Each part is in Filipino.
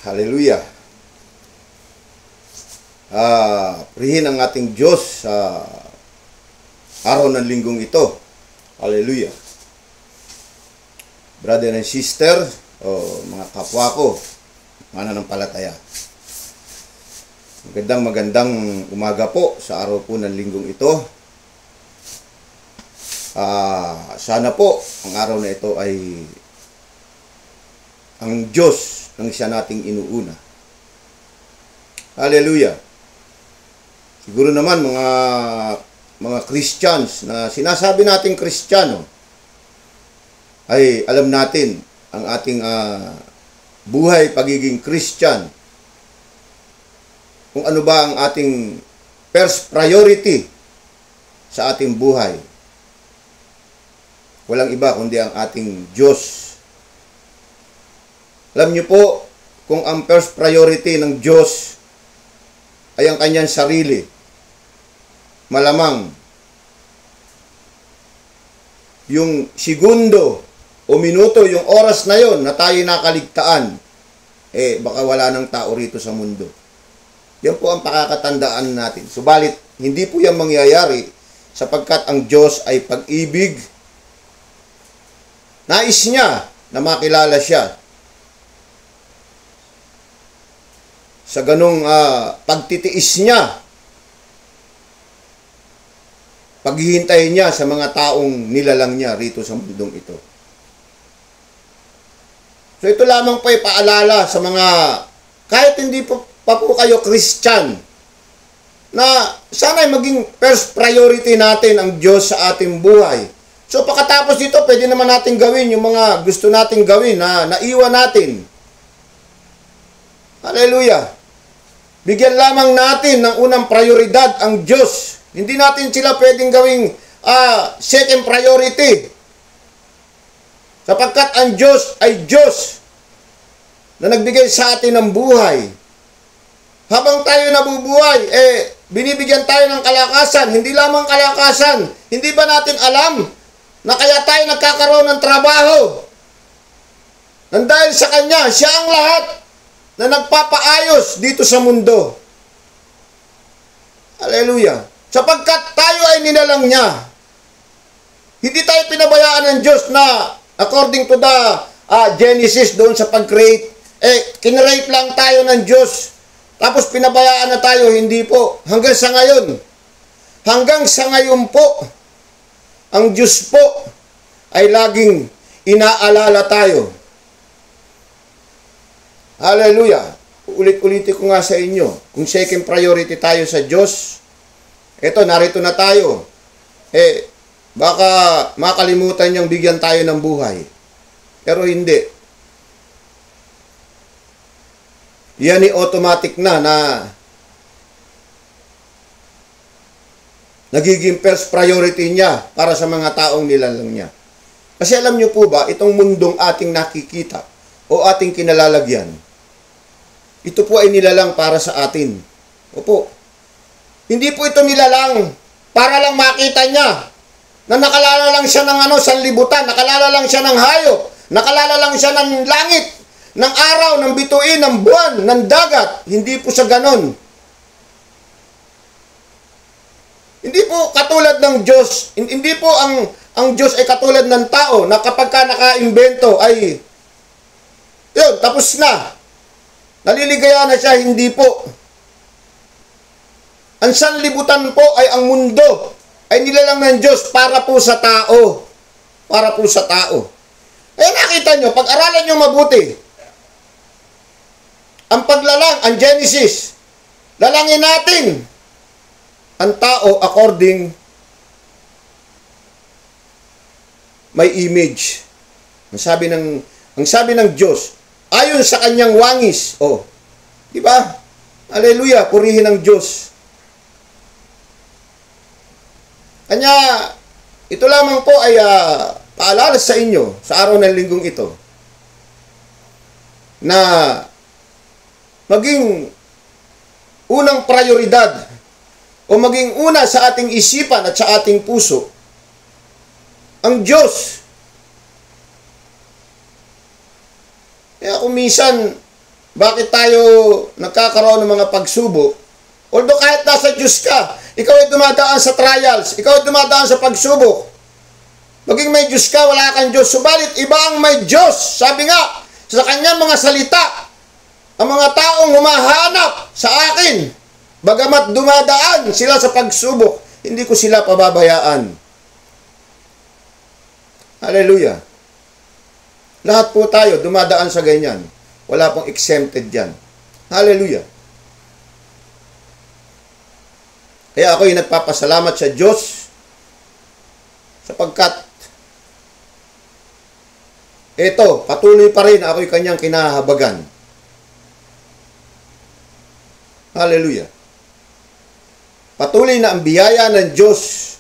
Hallelujah. Purihin ang ating Diyos sa araw ng linggong ito. Hallelujah. Brother and sister, mga kapwa ko, mananampalataya. Magandang umaga po sa araw po ng linggong ito. Sana po ang araw na ito ay ang Diyos ng siya nating inuuna. Hallelujah. Siguro naman mga Christians na sinasabi nating Kristiyano ay alam natin ang ating buhay pagiging Christian. Kung ano ba ang ating first priority sa ating buhay. Walang iba kundi ang ating Diyos. Alam niyo po, kung ang first priority ng Diyos ay ang kanyang sarili, malamang yung segundo o minuto, yung oras na yon na tayo nakaligtaan, baka wala ng tao rito sa mundo. Yan po ang pakakatandaan natin. Subalit, hindi po yan mangyayari sapagkat ang Diyos ay pag-ibig. Nais niya na makilala siya. Sa ganong pagtitiis niya, paghihintay niya sa mga taong nilalang niya rito sa mundong ito. So ito lamang po ay paalala sa mga, kahit hindi pa po kayo Christian, na sana ay maging first priority natin ang Diyos sa ating buhay. So pagkatapos dito, pwede naman natin gawin yung mga gusto nating gawin na naiwan natin. Hallelujah. Bigyan lamang natin ng unang prioridad ang Diyos. Hindi natin sila pwedeng gawing second priority. Sapagkat ang Diyos ay Diyos na nagbigay sa atin ng buhay. Habang tayo nabubuhay, binibigyan tayo ng kalakasan. Hindi lamang kalakasan. Hindi ba natin alam na kaya tayo nagkakaroon ng trabaho? Nang dahil sa Kanya, Siya ang lahat na nagpapaayos dito sa mundo. Hallelujah. Sapagkat tayo ay nilalang niya. Hindi tayo pinabayaan ng Diyos na according to the Genesis doon sa pag-create, kinreate lang tayo ng Diyos. Tapos pinabayaan na tayo, hindi po. Hanggang sa ngayon po, ang Diyos po ay laging inaalala tayo. Hallelujah. Ulit-ulitin ko nga sa inyo, kung second priority tayo sa Diyos, narito na tayo. Baka makalimutan niyang bigyan tayo ng buhay. Pero hindi. Yan automatic na nagiging first priority niya para sa mga taong nilalang niya. Kasi alam niyo po ba, itong mundong ating nakikita o ating kinalalagyan, ito po ay nilalang para sa atin. Opo. Hindi po ito nilalang para lang makita niya na nakalala lang siya ng sanlibutan, nakalala lang siya ng hayop, nakalala lang siya ng langit, ng araw, ng bituin, ng buwan, ng dagat. Hindi po sa ganon. Hindi po katulad ng Diyos. Hindi po ang Diyos ay katulad ng tao na kapag ka naka-imbento ay yun, tapos na. Naliligaya na siya, hindi po. Ang sanlibutan po ay ang mundo ay nilalang ng Diyos para po sa tao. Para po sa tao. Nakita nyo, pag-aralan nyo mabuti. Ang paglalang, ang Genesis, lalangin natin ang tao according may image. Ang sabi ng Diyos, ayon sa kanyang wangis. Di ba? Hallelujah, purihin ang Diyos. Kanya, ito lamang po ay paalala sa inyo sa araw ng linggong ito na maging unang prioridad o maging una sa ating isipan at sa ating puso ang Diyos. Kaya kung minsan Bakit tayo nagkakaroon ng mga pagsubok? Although kahit nasa Diyos ka, ikaw ay dumadaan sa trials, ikaw ay dumadaan sa pagsubok. Maging may Diyos ka, wala kang Diyos. Subalit, iba ang may Diyos. Sabi nga, sa kanyang mga salita, ang mga taong humahanap sa akin, bagamat dumadaan sila sa pagsubok, hindi ko sila pababayaan. Hallelujah. Lahat po tayo dumadaan sa ganyan. Wala pong exempted dyan. Hallelujah. Kaya ako yung nagpapasalamat sa Diyos sapagkat ito, patuloy pa rin ako'y kanyang kinahabagan. Hallelujah. Patuloy na ang biyaya ng Diyos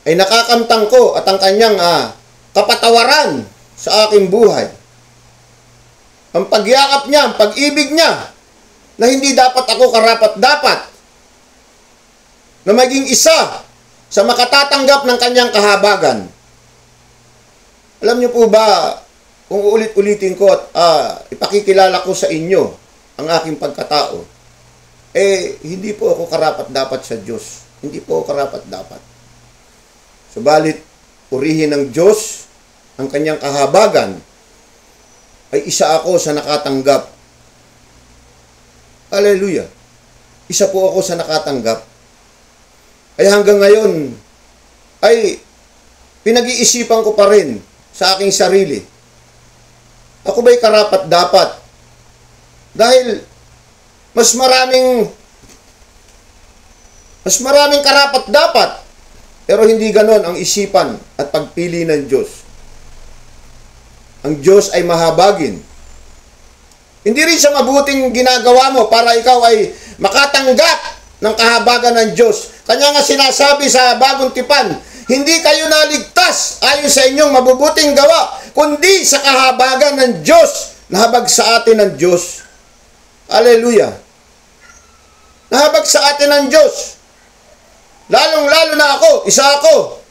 ay nakakamtang ko at ang kanyang kapatawaran sa aking buhay. Ang pagyakap niya, ang pag-ibig niya, na hindi dapat ako karapat-dapat na maging isa sa makatatanggap ng kanyang kahabagan. Alam niyo po ba, kung uulit-ulitin ko at ipakikilala ko sa inyo ang aking pagkatao, hindi po ako karapat-dapat sa Diyos. Hindi po ako karapat-dapat. Subalit, purihin ng Diyos ang kanyang kahabagan, ay isa ako sa nakatanggap. Hallelujah. Isa po ako sa nakatanggap. Ay hanggang ngayon, ay pinag-iisipan ko pa rin sa aking sarili. Ako ba'y karapat-dapat? Dahil mas maraming karapat-dapat, pero hindi ganon ang isipan at pagpili ng Diyos. Ang Diyos ay mahabagin. Hindi rin siya mabuting ginagawa mo para ikaw ay makatanggap ng kahabagan ng Diyos. Kanya nga sinasabi sa Bagong Tipan, hindi kayo naligtas ayon sa inyong mabubuting gawa, kundi sa kahabagan ng Diyos. Nahabag sa atin ng Diyos. Hallelujah. Nahabag sa atin ng Diyos. Lalong-lalo na ako, isa ako,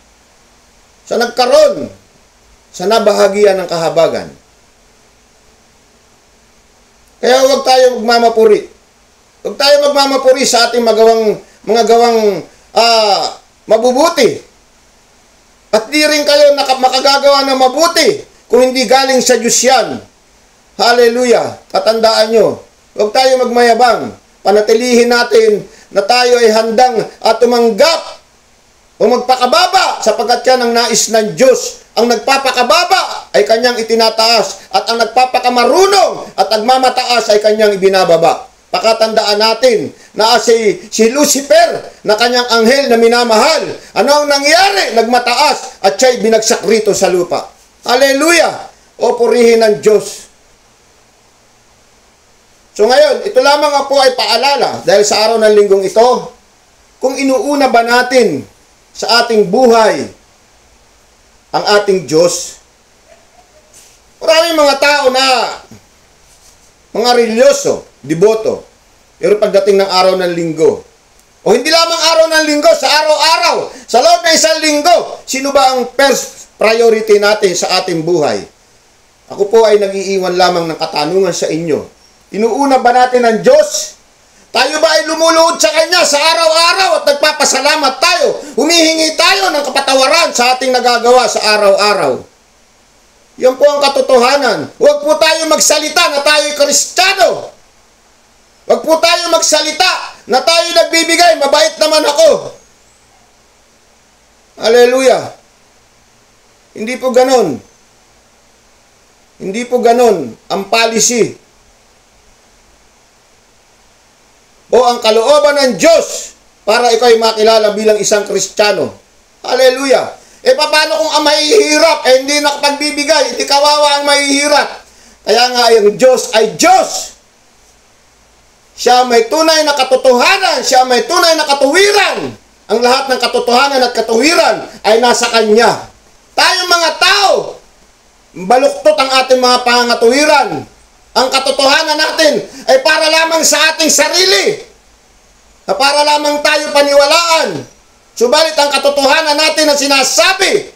sa nagkaroon, sa nabahagian ng kahabagan. Kaya huwag tayo magmamapuri. Huwag tayo magmamapuri sa ating mga gawang mabubuti. At di rin kayo makagagawa ng mabuti kung hindi galing sa Diyos yan. Hallelujah. Katandaan nyo, huwag tayo magmayabang. Panatilihin natin na tayo ay handang tumanggap o magpakababa sapagkat yan ang nais ng Diyos. Ang nagpapakababa ay kanyang itinataas at ang nagpapakamarunong at nagmamataas ay kanyang ibinababa. Pakatandaan natin na si Lucifer na kanyang anghel na minamahal, ano ang nangyari? Nagmataas at siya'y binagsak rito sa lupa. Hallelujah! O purihin ng Diyos. So ngayon, ito lamang po ay paalala dahil sa araw ng linggong ito, kung inuuna ba natin sa ating buhay ang ating Diyos. Maraming mga tao na mga religyoso, deboto, pero pagdating ng araw ng linggo, o hindi lamang araw ng linggo, sa araw-araw, sa loob ng isang linggo, sino ba ang first priority natin sa ating buhay? Ako po ay nag-iiwan lamang ng katanungan sa inyo. Inuuna ba natin ang Diyos? Tayo ba ay lumuluhod sa Kanya sa araw-araw at nagpapasalamat tayo? Humihingi tayo ng kapatawaran sa ating nagagawa sa araw-araw. Yan po ang katotohanan. Huwag po tayo magsalita na tayo'y Kristiyano. Huwag po tayo magsalita na tayo'y nagbibigay, mabait naman ako. Hallelujah. Hindi po ganon. Hindi po ganon ang policy o ang kalooban ng Diyos para ikaw ay makilala bilang isang Kristiyano. Hallelujah. Paano kung ang mahihirap, hindi nakapagbibigay, hindi kawawa ang mahihirap? Kaya nga, ang Diyos ay Diyos. Siya may tunay na katotohanan, siya may tunay na katuwiran. Ang lahat ng katotohanan at katuwiran ay nasa Kanya. Tayong mga tao, baluktot ang ating mga pangatuwiran. Ang katotohanan natin ay para lamang sa ating sarili. Na para lamang tayo paniwalaan. Subalit ang katotohanan natin na sinasabi,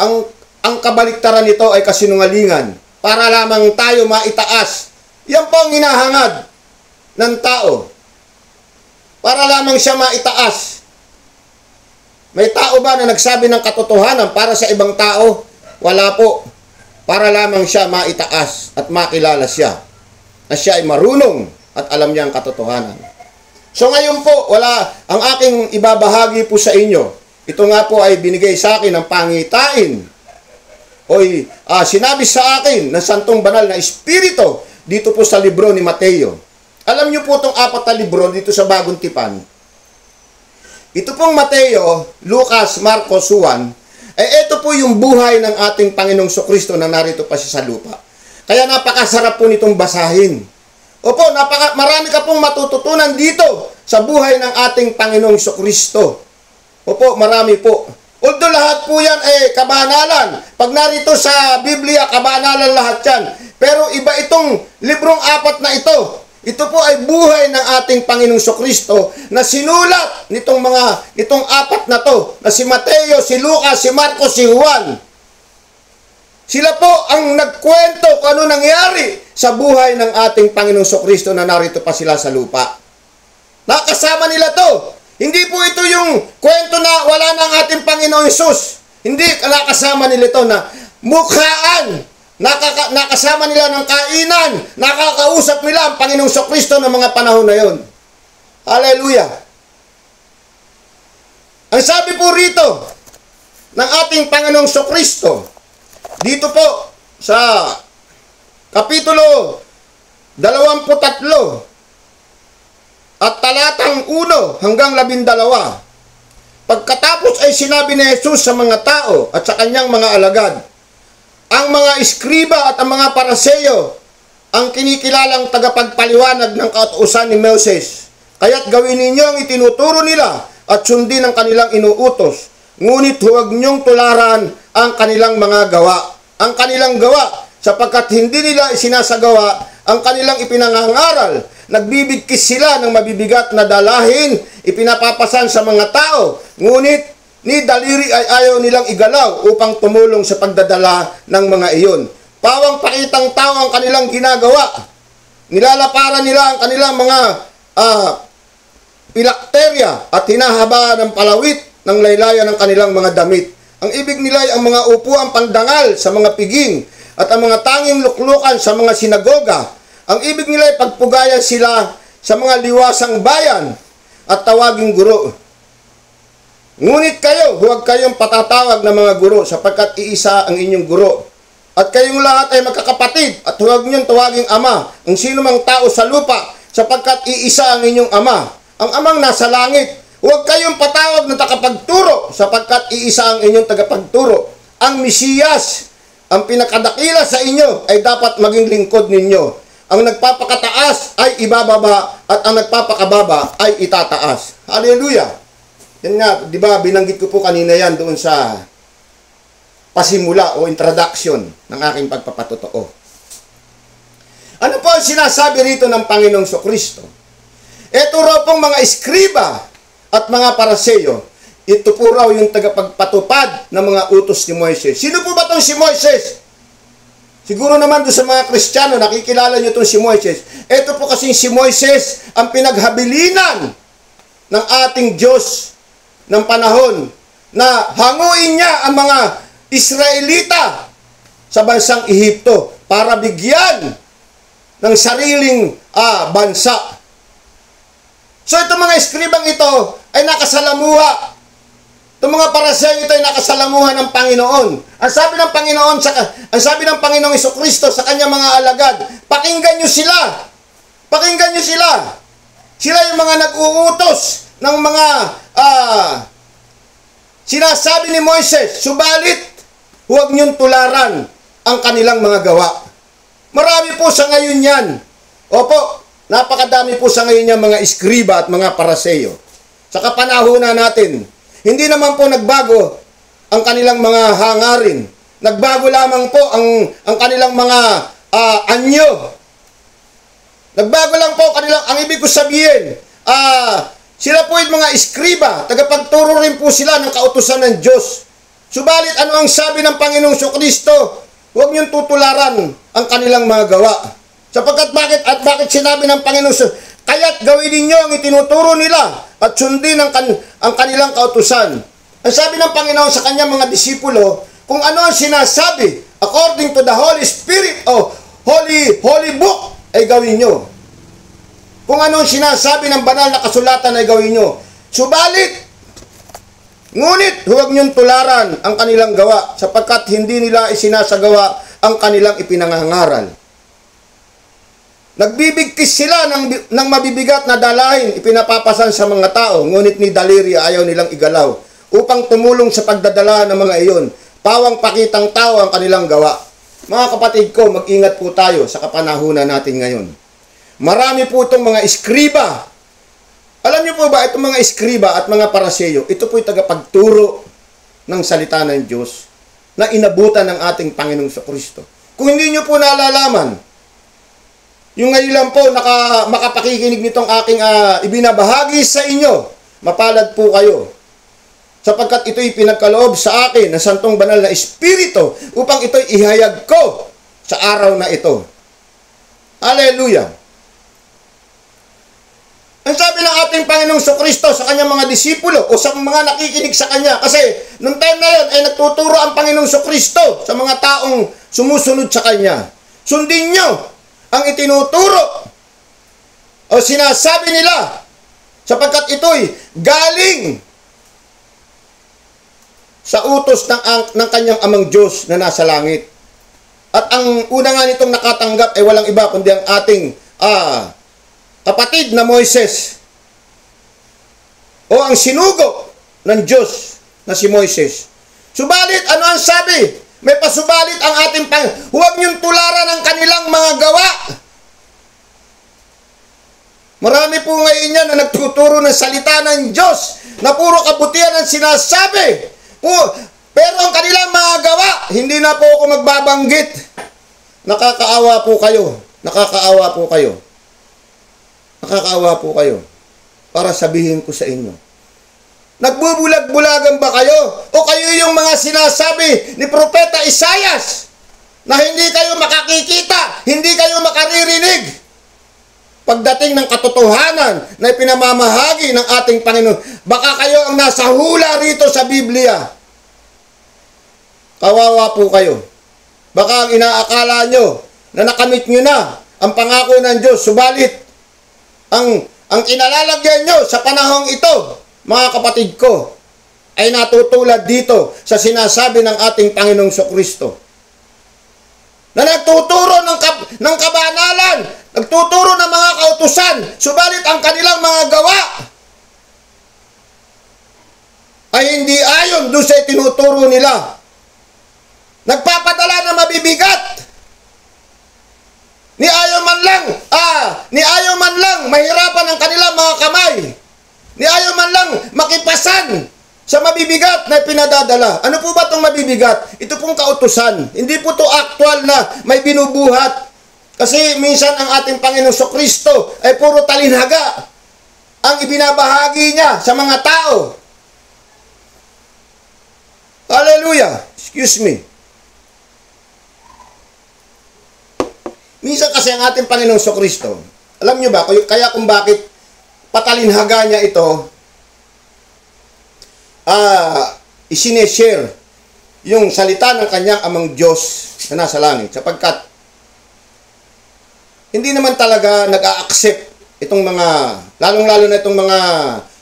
ang kabaliktaran nito ay kasinungalingan. para lamang tayo maitaas. Yan po ang hinahangad ng tao. Para lamang siya maitaas. May tao ba na nagsabi ng katotohanan para sa ibang tao? Wala po. Para lamang siya maitaas at makilala siya na siya ay marunong at alam niya ang katotohanan. So ngayon po, ang aking ibabahagi po sa inyo. Ito nga po ay binigay sa akin ng pangitain. Sinabi sa akin ng Santong Banal na Espiritu dito po sa libro ni Mateo. Alam niyo po itong 4 na libro dito sa Bagong Tipan. Ito pong Mateo, Lucas, Marcos, Juan, ito po yung buhay ng ating Panginoong Kristo na narito pa siya sa lupa. Kaya napakasarap po nitong basahin. Opo, marami ka pong matututunan dito sa buhay ng ating Panginoong Kristo. Opo, marami po. Although lahat po yan kabanalan. Pag narito sa Biblia, kabanalan lahat yan. Pero iba itong librong 4 na ito. Ito po ay buhay ng ating Panginoong Kristo na sinulat nitong 4 na to, na si Mateo, si Lucas, si Marcos, si Juan. Sila po ang nagkwento kung ano nangyari sa buhay ng ating Panginoong Kristo na narito pa sila sa lupa. Nakasama nila to. Hindi po ito yung kwento na wala na ang ating Panginoong Hesus. Hindi, nakasama nila ito na mukhaan. Nakasama nila ng kainan, nakakausap nila ang Panginoong Kristo ng mga panahon na yon. Hallelujah! Ang sabi po rito ng ating Panginoong Kristo, dito po sa Kapitulo 23 at talatang 1 hanggang 12, pagkatapos ay sinabi ni Jesus sa mga tao at sa kanyang mga alagad, ang mga iskriba at ang mga paraseyo ang kinikilalang tagapagpaliwanag ng kautusan ni Moses. Kaya't gawin ninyo ang itinuturo nila at sundin ang kanilang inuutos. Ngunit huwag niyong tularan ang kanilang mga gawa. Ang kanilang gawa, sapagkat hindi nila isinasagawa ang kanilang ipinangangaral. Nagbibigkis sila ng mabibigat na dalahin, ipinapapasan sa mga tao. Ngunit ni daliri ay ayaw nilang igalaw upang tumulong sa pagdadala ng mga iyon. Pawang pakitang tao ang kanilang ginagawa. Nilalaparan nila ang kanilang mga pilakterya at hinahaba ng palawit ng laylayan ng kanilang mga damit. Ang ibig nila ay ang mga upuang pandangal sa mga piging at ang mga tanging luklukan sa mga sinagoga. Ang ibig nila ay pagpugayan sila sa mga liwasang bayan at tawaging guro. Ngunit kayo, huwag kayong patatawag ng mga guro sapagkat iisa ang inyong guro. At kayong lahat ay magkakapatid at huwag niyong tawaging ama ang sino mang tao sa lupa sapagkat iisa ang inyong ama, ang amang nasa langit. Huwag kayong patawag ng tagapagturo sapagkat iisa ang inyong tagapagturo. Ang Mesiyas, ang pinakadakila sa inyo ay dapat maging lingkod ninyo. Ang nagpapakataas ay ibababa at ang nagpapakababa ay itataas. Hallelujah! Yan nga, di ba, binanggit ko po kanina yan doon sa pasimula o introduction ng aking pagpapatotoo. Ano po ang sinasabi rito ng Panginoong Kristo? Ito raw pong mga iskriba at mga paraseyo, ito po raw yung tagapagpatupad ng mga utos ni Moises. Sino po ba itong si Moises? Siguro naman doon sa mga Kristiyano, nakikilala nyo itong si Moises. Ito po kasing si Moises ang pinaghabilinan ng ating Diyos ng panahon na hanguin niya ang mga Israelita sa bansang Ehipto para bigyan ng sariling bansa. So itong mga eskribang ito ay nakasalamuha. Itong mga paraseyo ito ay nakasalamuha ng Panginoon. Ang sabi ng Panginoong Jesucristo sa kanyang mga alagad, pakinggan niyo sila. Pakinggan niyo sila. Sila yung mga nag-uutos ng mga sinasabi ni Moises, subalit huwag niyong tularan ang kanilang mga gawa. Marami po sa ngayon yan. Opo, napakadami po sa ngayon yan mga iskriba at mga paraseyo. Sa kapanahunan natin, hindi naman po nagbago ang kanilang mga hangarin. Nagbago lamang po ang kanilang mga anyo. Nagbago lang po ang ibig ko sabihin, sila po yung mga iskriba, tagapagturo rin po sila ng kautusan ng Diyos. Subalit ano ang sabi ng Panginoong Kristo? Huwag niyong tutularan ang kanilang mga gawa. Sapagkat bakit sinabi ng Panginoon, kaya't gawin ninyo ang itinuturo nila at sundin ang kanilang kautusan. Ang sabi ng Panginoon sa kanyang mga disipulo, kung ano ang sinasabi according to the Holy Spirit o Holy Book ay gawin nyo. Kung ano ang sinasabi ng banal na kasulatan ay gawin nyo. Ngunit huwag nyong tularan ang kanilang gawa sapagkat hindi nila isinasagawa ang kanilang ipinangangaral. Nagbibigkis sila ng mabibigat na dalahin ipinapapasan sa mga tao, ngunit ni daliri ayaw nilang igalaw upang tumulong sa pagdadala ng mga iyon. Pawang pakitang tao ang kanilang gawa. Mga kapatid ko, mag-ingat po tayo sa kapanahunan natin ngayon. Marami po itong mga iskriba. Alam niyo po ba, itong mga iskriba at mga paraseyo, ito po yung tagapagturo ng salita ng Diyos na inabutan ng ating Panginoong Kristo. Kung hindi niyo po nalalaman, yung ngayon lang po makapakikinig nitong aking ibinabahagi sa inyo, mapalad po kayo. Sapagkat ito'y pinagkaloob sa akin ng Santong Banal na Espiritu upang ito'y ihayag ko sa araw na ito. Hallelujah! Ang sabi ng ating Panginoong Kristo sa kanyang mga disipulo o sa mga nakikinig sa kanya, kasi nung time na yun ay nagtuturo ang Panginoong Kristo sa mga taong sumusunod sa kanya. Sundin nyo ang itinuturo o sinasabi nila sapagkat ito'y galing sa utos ng kanyang amang Diyos na nasa langit. At ang una nga nitong nakatanggap ay walang iba kundi ang ating kapatid na Moises o ang sinugo ng Diyos na si Moises. Subalit, ano ang sabi? May pasubalit ang ating Panginoon. Huwag niyong tularan ang kanilang mga gawa. Marami po ngayon yan na nagtuturo ng salita ng Diyos na puro kabutihan ang sinasabi. Pero ang kanilang mga gawa, hindi na po ako magbabanggit. Nakakaawa po kayo. Nakakaawa po kayo. Nakakaawa po kayo. Para sabihin ko sa inyo. Nagbubulag-bulagan ba kayo? O kayo yung mga sinasabi ni Propeta Isaias na hindi kayo makakikita, hindi kayo makaririnig? Pagdating ng katotohanan na ipinamamahagi ng ating Panginoon, baka kayo ang nasa hula rito sa Biblia. Kawawa po kayo. Baka ang inaakala nyo na nakamit nyo na ang pangako ng Diyos. Subalit, ang kinalalagyan nyo sa panahong ito, mga kapatid ko, ay natutulad dito sa sinasabi ng ating Panginoong Kristo. Na nagtuturo ng kabanalan, nagtuturo ng mga kautusan, subalit ang kanilang mga gawa ay hindi ayon doon sa tinuturo nila. Nagpapadala na mabibigat. Ni ayaw man lang mahirapan ang kanilang mga kamay. Ni ayaw man lang makipasan sa mabibigat na pinadadala. Ano po ba itong mabibigat? Ito pong kautusan. Hindi po ito actual na may binubuhat. Kasi minsan ang ating Panginoong Kristo ay puro talinhaga ang ibinabahagi niya sa mga tao. Hallelujah! Excuse me. Minsan kasi ang ating Panginoong Kristo, alam nyo ba, kaya kung bakit patalinhaga niya ito, isineshare yung salita ng kanyang amang Diyos na nasa langit, sapagkat hindi naman talaga nag-a-accept itong mga, lalong-lalo na itong mga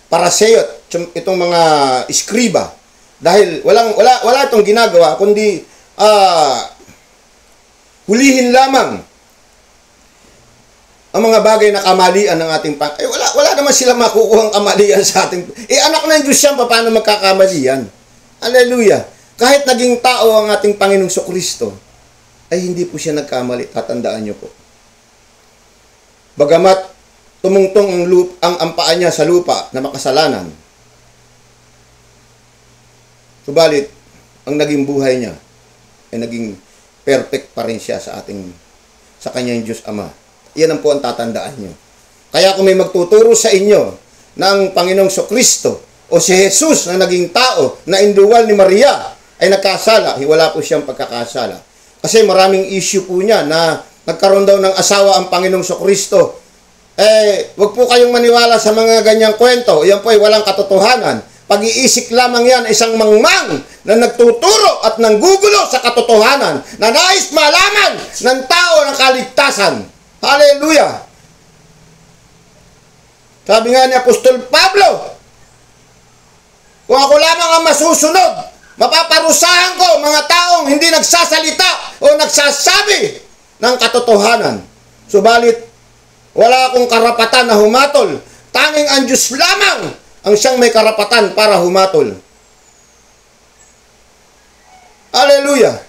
paraseyo, itong mga iskriba, dahil wala itong ginagawa, kundi hulihin lamang ang mga bagay na kamalian ng ating wala naman silang makukuhang kamalian sa ating anak ng Diyos yan, paano magkakamalian? Hallelujah! Kahit naging tao ang ating Panginoong Kristo, ay hindi po siya nagkamali. Tatandaan niyo po. Bagamat tumungtong ang paa niya sa lupa na makasalanan, subalit ang naging buhay niya ay naging perfect pa rin siya sa kanyang Diyos Ama. Yan ang po ang tatandaan nyo. Kaya kung may magtuturo sa inyo ng Panginoong Kristo o si Jesus na naging tao na induwal ni Maria ay nagkasala, wala po siyang pagkakasala. Kasi maraming issue po niya na nagkaroon daw ng asawa ang Panginoong Kristo. Wag po kayong maniwala sa mga ganyang kwento. Yan po ay walang katotohanan. Pag-iisik lamang yan, isang mangmang na nagtuturo at nanggugulo sa katotohanan na nais malaman ng tao ng kaligtasan. Hallelujah! Sabi nga ni Apostol Pablo, kung ako lamang ang masusunod, mapaparusahan ko mga taong hindi nagsasalita o nagsasabi ng katotohanan. Subalit, wala akong karapatan na humatol. Tanging ang Diyos lamang ang siyang may karapatan para humatol. Hallelujah!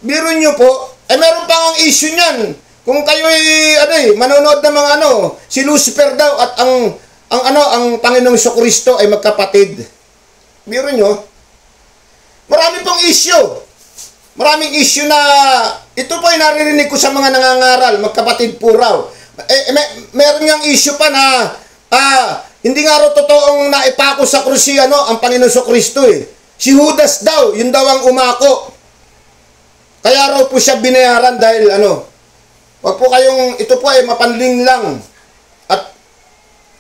Biro nyo po, meron pang ang issue niyan. Kung kayo'y manonood ng mga si Lucifer daw at ang Panginoong Kristo ay magkapatid. Biro nyo, marami pong issue. Maraming issue na ito po ay naririnig ko sa mga nangangaral, magkapatid po raw. Meron ngang issue pa na hindi nga raw totoong naipako sa krus ang Panginoong Kristo eh. Si Judas daw, yun daw ang umako. Kaya raw po siya binayaran dahil wag po kayong, ito po ay mapanling lang at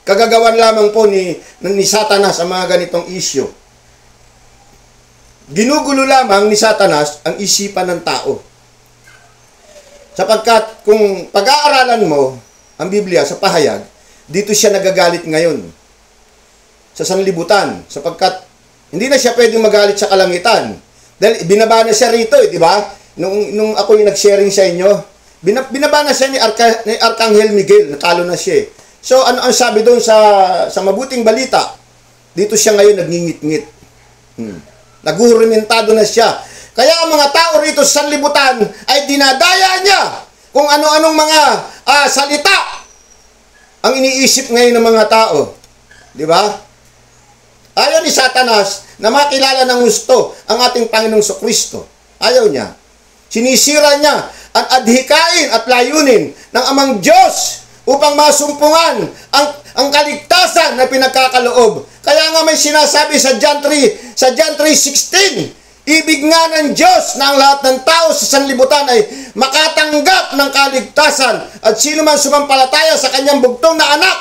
kagagawan lamang po ni Satanas ang mga ganitong issue. Ginugulo lamang ni Satanas ang isipan ng tao. Sapagkat kung pag-aaralan mo ang Biblia sa pahayag, dito siya nagagalit ngayon sa sanlibutan. Sapagkat hindi na siya pwedeng magalit sa kalangitan. Dahil binaba na siya rito, di ba? Nung ako yung nag-sharing sa inyo, binaba na siya ni Arkanghel Miguel, natalo na siya. So, ano ang sabi doon sa mabuting balita? Dito siya ngayon nagngingit-ngit. Naguhurimentado na siya. Kaya ang mga tao rito sa sanlibutan ay dinadaya niya kung ano-anong mga salita ang iniisip ngayon ng mga tao. Di ba? Ayaw ni Satanas na makilala ng gusto ang ating Panginoong Kristo. Ayaw niya. Sinisira niya ang adhikain at layunin ng Amang Diyos upang masumpungan ang kaligtasan na pinagkakaloob. Kaya nga may sinasabi sa John 3:16, ibig nga ng Diyos na ang lahat ng tao sa sanlibutan ay makatanggap ng kaligtasan at sino man sumampalataya sa kanyang bugtong na anak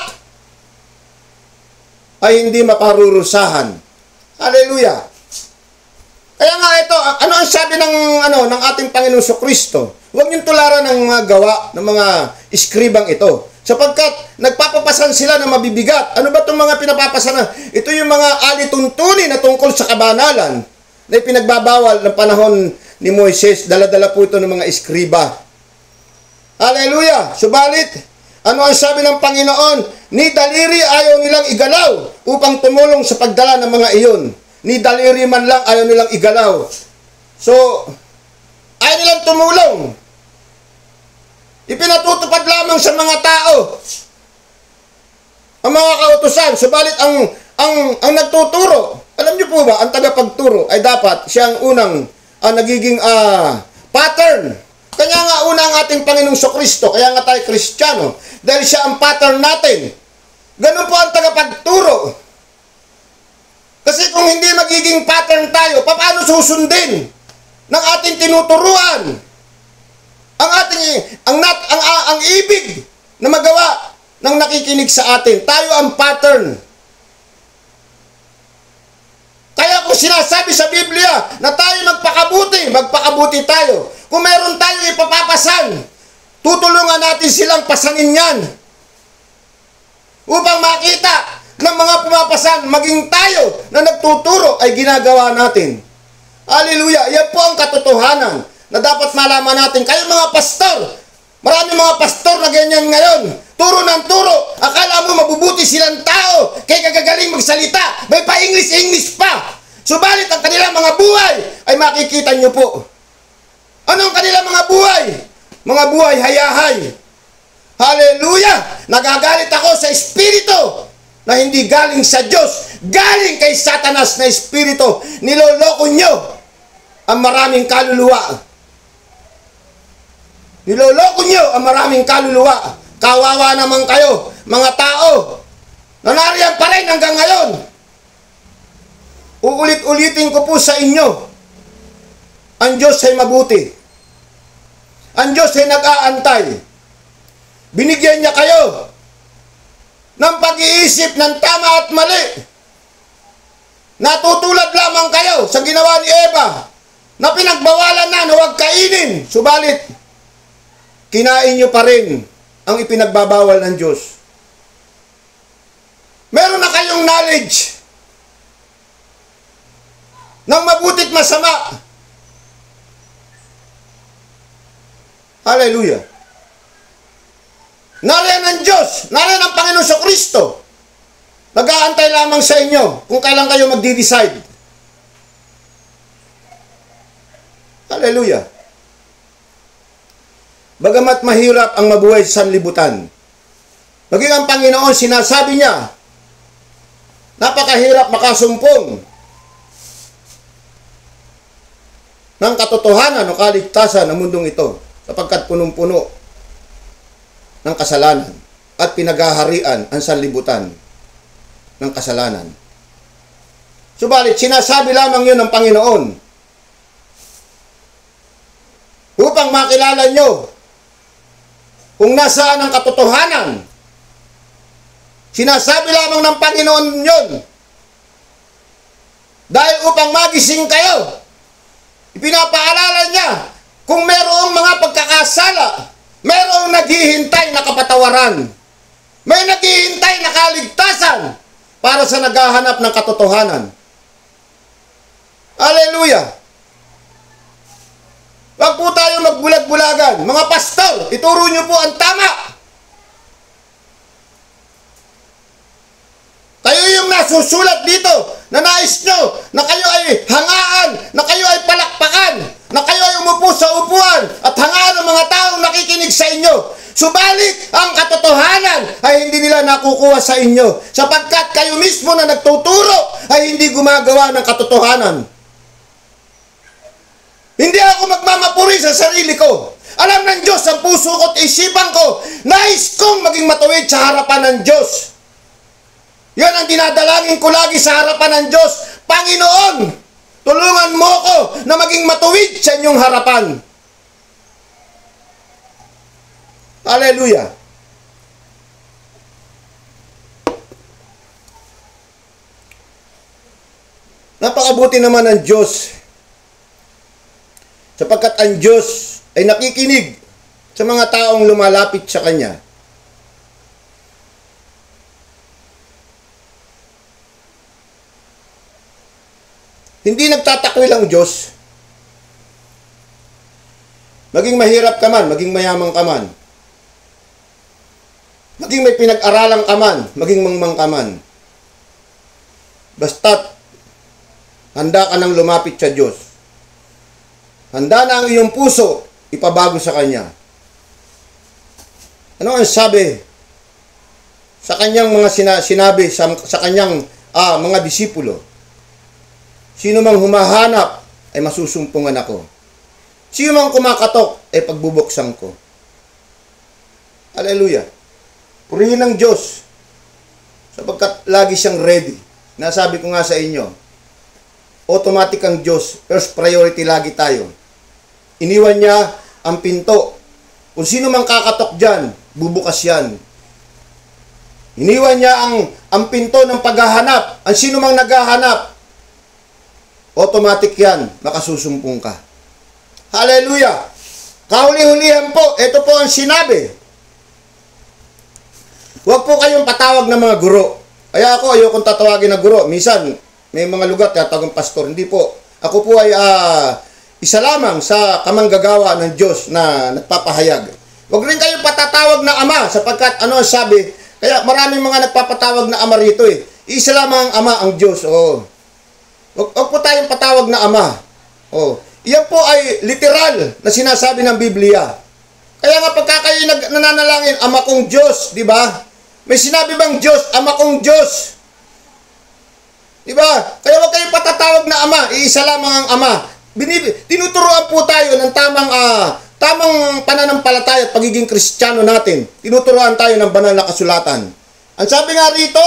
ay hindi maparurusahan. Hallelujah! Kaya nga ito, ano ang sabi ng ating Panginoong Kristo? Huwag niyong tularan ng mga gawa ng mga iskribang ito. Sapagkat nagpapapasan sila na mabibigat. Ano ba itong mga pinapapasan na? Ito yung mga alituntunin na tungkol sa kabanalan na ipinagbabawal ng panahon ni Moises. Dala-dala po ito ng mga iskriba. Hallelujah! Subalit, ano ang sabi ng Panginoon? Ni daliri ayaw nilang igalaw upang tumulong sa pagdala ng mga iyon. Ni daliri man lang ayaw nilang igalaw. So, ayaw nilang tumulong. Ipinatutupad lamang sa mga tao ang mga kautusan. Subalit ang nagtuturo, alam niyo po ba, ang tagapagturo ay dapat siyang unang nagiging pattern. Kaya nga una ang ating Panginoong Kristo, kaya nga tayo Kristiyano, dahil siya ang pattern natin. Ganun po ang tagapagturo. Kasi kung hindi magiging pattern tayo, paano susundin ng ating tinuturuan? Ang ibig na magawa ng nakikinig sa atin. Tayo ang pattern. Kaya kung sinasabi sa Biblia na tayo magpakabuti tayo. Kung meron tayong ipapapasan, tutulungan natin silang pasanin yan. Upang makita ng mga pumapasan, maging tayo na nagtuturo ay ginagawa natin. Hallelujah! Yan po ang katotohanan na dapat malaman natin. Kayo mga pastor, maraming mga pastor na ganyan ngayon. Turo ng turo. Akala mo mabubuti silang tao. Kaya kagagaling magsalita. May pa-English pa. Subalit ang kanilang mga buhay ay makikita nyo po. Ano ang kanilang mga buhay? Mga buhay hayahay. Hallelujah! Nagagalit ako sa espiritu na hindi galing sa Diyos. Galing kay Satanas na espiritu. Niloloko nyo ang maraming kaluluwa. Niloloko nyo ang maraming kaluluwa. Kawawa naman kayo, mga tao, na nariyan pa rin hanggang ngayon. Uulit-ulitin ko po sa inyo, ang Diyos ay mabuti. Ang Diyos ay nag-aantay. Binigyan niya kayo ng pag-iisip ng tama at mali. Natutulad lamang kayo sa ginawa ni Eva na pinagbawalan na huwag kainin. Subalit, kinain nyo pa rin ang ipinagbabawal ng Diyos. Meron na kayong knowledge ng mabuti't masama. Hallelujah. Nariyan ang Diyos, nariyan ang Panginoon sa Kristo. Nag-aantay lamang sa inyo kung kailan kayo magdi-decide. Hallelujah. Bagamat mahirap ang mabuhay sa sanlibutan, maging ang Panginoon, sinasabi niya, napakahirap makasumpong ng katotohanan o kaligtasan ng mundong ito sapagkat punong-puno ng kasalanan at pinaghaharian ang sanlibutan ng kasalanan. Subalit, sinasabi lamang yun ng Panginoon upang makilala nyo kung nasaan ang katotohanan. Sinasabi lamang ng Panginoon yun dahil upang magising kayo. Ipinapaalala niya kung merong mga pagkakasala, merong naghihintay na kapatawaran, may naghihintay na kaligtasan para sa naghahanap ng katotohanan. Hallelujah! Huwag po tayo magbulag-bulagan. Mga pastor, ituro niyo po ang tama. Kayo yung nasusulat dito na nais nyo na kayo ay hangaan, na kayo ay palakpakan, na kayo ay umupo sa upuan at hangaan ng mga taong nakikinig sa inyo. Subalit, ang katotohanan ay hindi nila nakukuha sa inyo sapagkat kayo mismo na nagtuturo ay hindi gumagawa ng katotohanan. Hindi ako magmamapuri sa sarili ko. Alam ng Diyos ang puso ko at isipan ko. Nais kong maging matuwid sa harapan ng Diyos. Yan ang dinadalangin ko lagi sa harapan ng Diyos. Panginoon, tulungan mo ko na maging matuwid sa inyong harapan. Hallelujah. Napakabuti naman ng Diyos sapagkat ang Diyos ay nakikinig sa mga taong lumalapit sa Kanya. Hindi nagtatakwil ang Diyos. Maging mahirap ka man, maging mayaman ka man, maging may pinag-aralan ka man, maging mangmang ka man. Basta't handa ka nang lumapit sa Diyos. Handa na ang iyong puso ipabago sa Kanya. Ano ang sabi sa Kanyang mga sinabi sa Kanyang mga disipulo? Sino mang humahanap ay masusumpungan ako. Sino mang kumakatok ay pagbubuksan ko. Hallelujah. Purihin ng Diyos sapagkat lagi siyang ready. Nasabi ko nga sa inyo, automatic ang Diyos. First priority lagi tayo. Iniwan niya ang pinto. Kung sino mang kakatok dyan, bubukas yan. Iniwan niya ang pinto ng paghahanap. Ang sino mang naghahanap, automatic yan, makasusumpong ka. Hallelujah! Kahuli-hulihan po, ito po ang sinabi. Huwag po kayong patawag ng mga guro. Kaya ako, ayokong tatawagin na guro. Minsan, may mga lugar, tatawag pastor. Hindi po. Ako po ay isa lamang sa kamanggagawa ng Diyos na nagpapahayag. Huwag rin kayong patatawag na ama, sapagkat ano sabi, kaya maraming mga nagpapatawag na ama rito eh. Isa lamang ang ama ang Diyos. Oh. Huwag po tayong patawag na ama. Oh. Iyan po ay literal na sinasabi ng Biblia. Kaya nga pagka kayo nananalangin, Ama kong Diyos, di ba? May sinabi bang Diyos, Ama kong Diyos? Di ba? Kaya huwag kayong patatawag na ama, iisa lamang ang ama. Tinuturoan po tayo ng tamang pananampalataya at pagiging Kristiyano natin. Tinuturoan tayo ng banal na kasulatan. Ang sabi nga rito,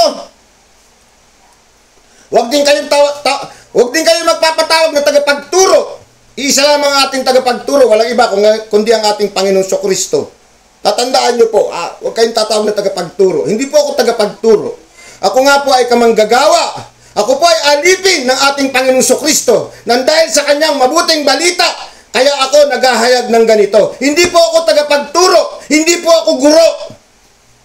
huwag din kayong magpapatawag na tagapagturo. Isa lang ang ating tagapagturo, walang iba kundi ang ating Panginoong Kristo. Tatandaan nyo po, huwag kayong tatawag na tagapagturo. Hindi po ako tagapagturo. Ako nga po ay kamanggagawa. Ako po ay alipin ng ating Panginoong Kristo. Nang dahil sa kanyang mabuting balita, kaya ako naghahayag ng ganito. Hindi po ako tagapagturo. Hindi po ako guro.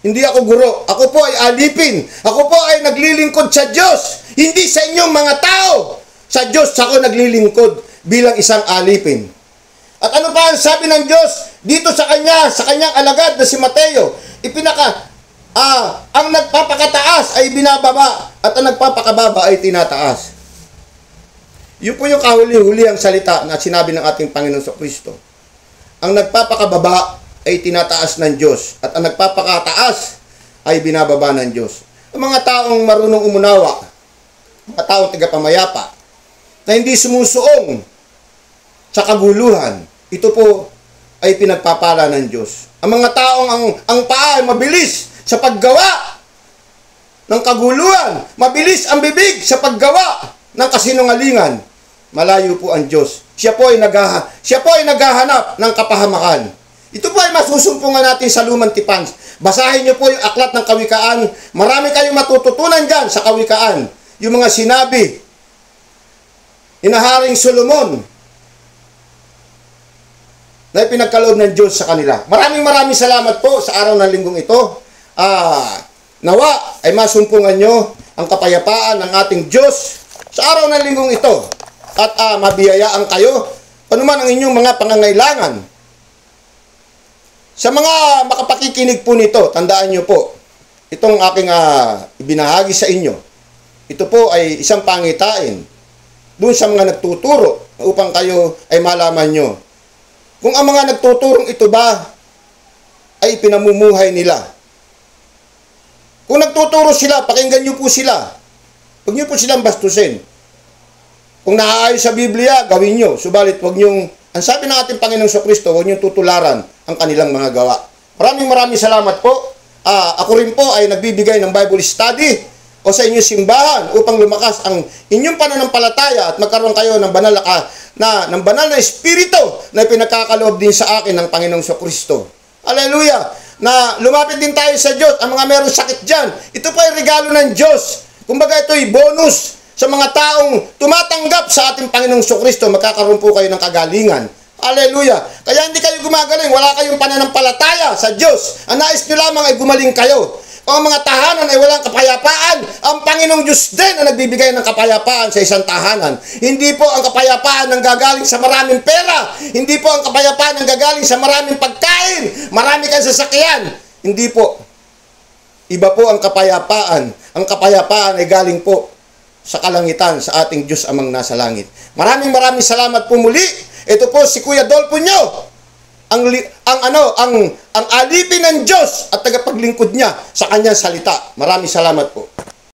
Hindi ako guro. Ako po ay alipin. Ako po ay naglilingkod sa Diyos. Hindi sa inyong mga tao. Sa Diyos ako naglilingkod bilang isang alipin. At ano pa ang sabi ng Diyos dito sa kanyang alagad na si Mateo? Ang nagpapakataas ay binababa at ang nagpapakababa ay tinataas. Yun po yung kahuli-huli ang salita na sinabi ng ating Panginoon Kristo. Ang nagpapakababa ay tinataas ng Diyos at ang nagpapakataas ay binababa ng Diyos. Ang mga taong marunong umunawa, mga taong tagapamayapa, na hindi sumusuong sa kaguluhan, ito po ay pinagpapala ng Diyos. Ang mga taong ang paa ay mabilis sa paggawa ng kaguluhan, mabilis ang bibig sa paggawa ng kasinungalingan, malayo po ang Diyos. Siya po ay naghahanap ng kapahamakan. Ito po ay masusumpungan natin sa Lumang Tipan. Basahin niyo po yung aklat ng Kawikaan. Marami kayong matututunan dyan sa Kawikaan. Yung mga sinabi ni Haring Solomon na ipinagkaloob ng Diyos sa kanila. Maraming salamat po sa araw ng linggong ito. Nawa ay masumpungan nyo ang kapayapaan ng ating Diyos sa araw ng linggong ito at mabiyayaan kayo panuman ang inyong mga pangangailangan. Sa mga makapakikinig po nito, tandaan nyo po, itong aking ibinahagi sa inyo, ito po ay isang pangitain doon sa mga nagtuturo upang kayo ay malaman nyo kung ang mga nagtuturong ito ba ay pinamumuhay nila. Kung nagtuturo sila, pakinggan nyo po sila. Huwag nyo po silang bastusin. Kung naaayos sa Biblia, gawin nyo. Subalit, huwag nyo, ang sabi ng ating Panginoong Kristo, huwag nyo tutularan ang kanilang mga gawa. Maraming salamat po. Ako rin po ay nagbibigay ng Bible study o sa inyong simbahan upang lumakas ang inyong pananampalataya at magkaroon kayo ng banal na espiritu na pinagkakaloob din sa akin ng Panginoong Kristo. Hallelujah! Na lumapit din tayo sa Diyos. Ang mga merong sakit dyan, ito po ay regalo ng Diyos. Kumbaga ito ay bonus sa mga taong tumatanggap sa ating Panginoong Kristo. Magkakaroon po kayo ng kagalingan. Hallelujah! Kaya hindi kayo gumagaling, wala kayong pananampalataya sa Diyos. Ang nais nyo lamang ay gumaling kayo. O ang mga tahanan ay walang kapayapaan, ang Panginoong Diyos din ang nagbibigay ng kapayapaan sa isang tahanan. Hindi po ang kapayapaan ang gagaling sa maraming pera. Hindi po ang kapayapaan ang gagaling sa maraming pagkain. Marami kang sasakyan. Hindi po. Iba po ang kapayapaan. Ang kapayapaan ay galing po sa kalangitan sa ating Diyos amang nasa langit. Maraming salamat po muli. Ito po si Kuya Dolpho nyo. Ang alipin ng Diyos at tagapaglingkod niya sa kanyang salita. Maraming salamat po.